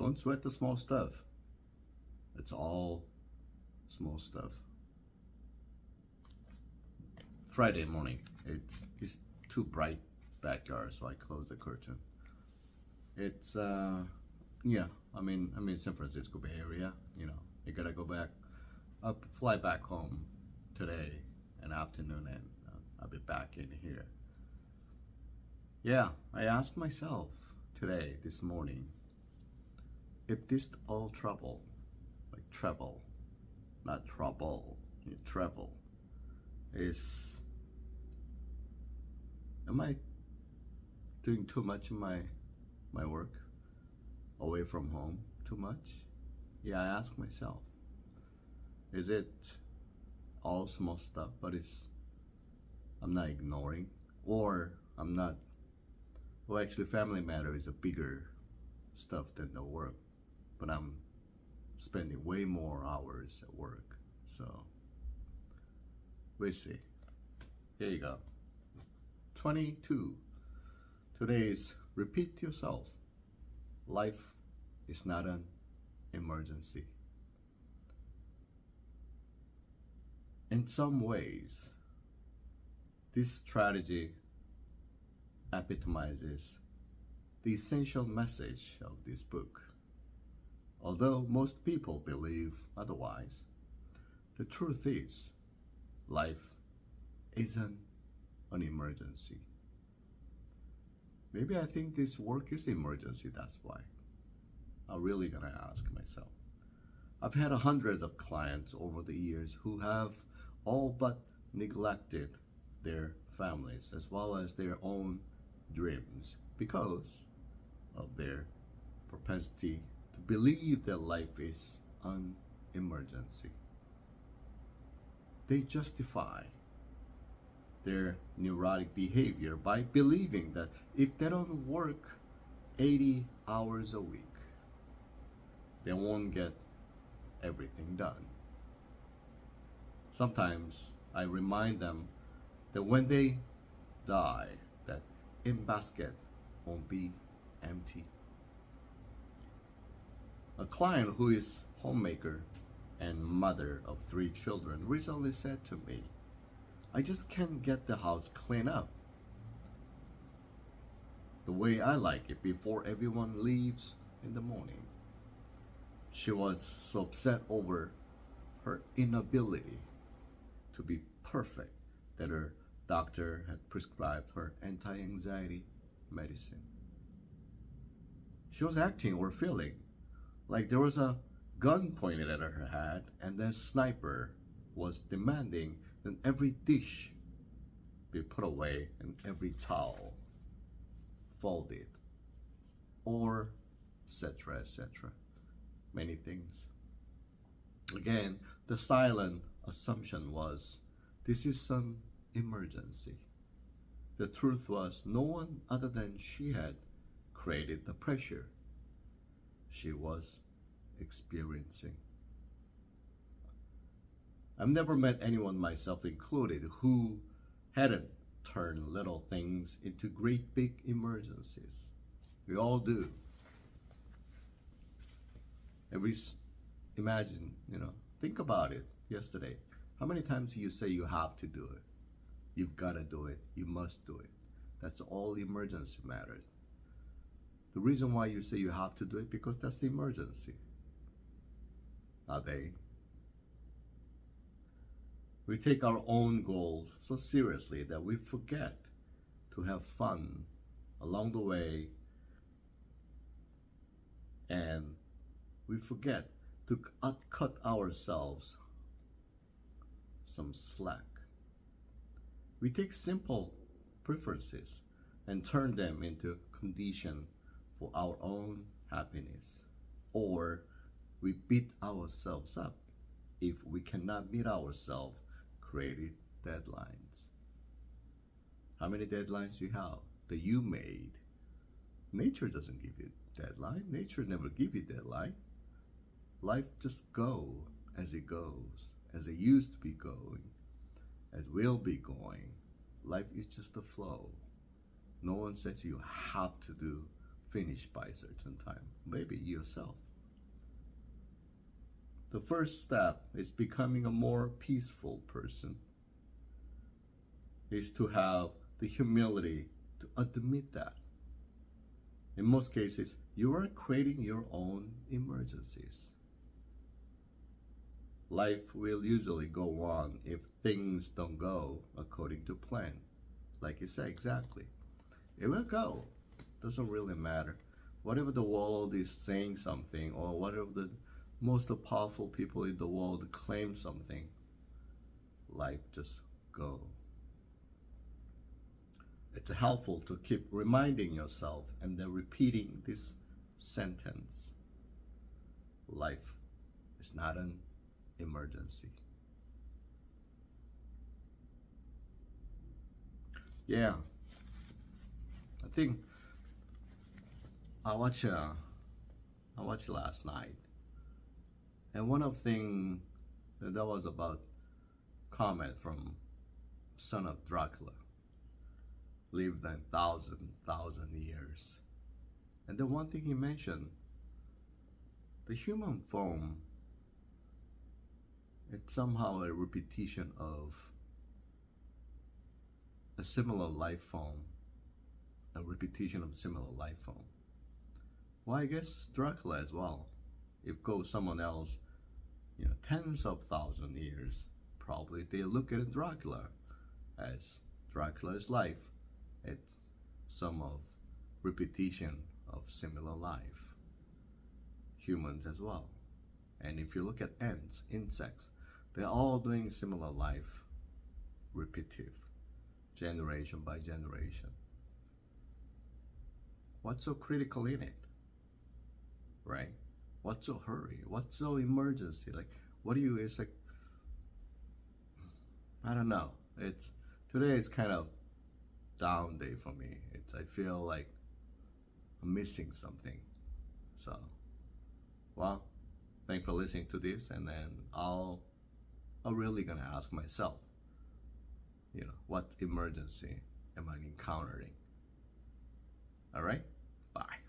Don't sweat the small stuff. It's all small stuff. Friday morning. It's too bright backyard, so I close the curtain. It's yeah. I'm in San Francisco Bay Area. You know, I gotta go back, fly back home today in afternoon, and I'll be back in here. Yeah, I asked myself today, this morning, if this all trouble, like travel, not trouble, travel, is, am I doing too much in my work, away from home, too much? Yeah, I ask myself, is it all small stuff, but I'm not ignoring, or I'm not, well, actually family matter is a bigger stuff than the work, but I'm spending way more hours at work. So we'll see. Here you go. 22. Today is repeat to yourself. Life is not an emergency. In some ways, this strategy epitomizes the essential message of this book. Although most people believe otherwise, the truth is, life isn't an emergency. Maybe I think this work is emergency, that's why. I'm really gonna ask myself. I've had hundreds of clients over the years who have all but neglected their families as well as their own dreams because of their propensity to believe that life is an emergency. They justify their neurotic behavior by believing that if they don't work 80 hours a week, they won't get everything done. Sometimes I remind them that when they die, that in basket won't be empty. A client who is homemaker and mother of 3 children recently said to me, I just can't get the house cleaned up the way I like it before everyone leaves in the morning. She was so upset over her inability to be perfect that her doctor had prescribed her anti-anxiety medicine. She was acting or feeling like there was a gun pointed at her head and the sniper was demanding that every dish be put away and every towel folded, or etc., etc. Many things. Again, the silent assumption was this is some emergency. The truth was no one other than she had created the pressure she was experiencing. I've never met anyone, myself included, who hadn't turned little things into great big emergencies. We all do. Imagine, think about it yesterday. How many times you say you have to do it? You've got to do it. You must do it. That's all emergency matters. The reason why you say you have to do it because that's the emergency. Are they? We take our own goals so seriously that we forget to have fun along the way, and we forget to cut ourselves some slack. We take simple preferences and turn them into condition for our own happiness, or we beat ourselves up if we cannot meet ourselves created deadlines. How many deadlines you have that you made? Nature doesn't give you deadline. Nature never give you deadline. Life just go as it goes, as it used to be going, as will be going. Life is just a flow. No one says you have to do finish by a certain time. Maybe yourself. The first step is becoming a more peaceful person, is to have the humility to admit that. In most cases, you are creating your own emergencies. Life will usually go on if things don't go according to plan. Like you said, exactly. It will go. Doesn't really matter. Whatever the world is saying something, or whatever the most powerful people in the world claim something, life just go. It's helpful to keep reminding yourself and then repeating this sentence. Life is not an emergency. Yeah, I think I watched last night, and one of the things that was about comment from son of Dracula, lived in thousand years, and the one thing he mentioned, the human form, it's somehow a repetition of a similar life form, a repetition of similar life form. Well, I guess Dracula as well. If go someone else, tens of thousand years, probably they look at Dracula as Dracula's life. It's some of repetition of similar life. Humans as well. And if you look at ants, insects, they're all doing similar life, repetitive, generation by generation. What's so critical in it? Right? What's so hurry? What's so emergency? Like, what do you, it's like, I don't know. Today is kind of down day for me. I feel like I'm missing something. So, well, thanks for listening to this, and then I'm really gonna ask myself, what emergency am I encountering? All right, bye.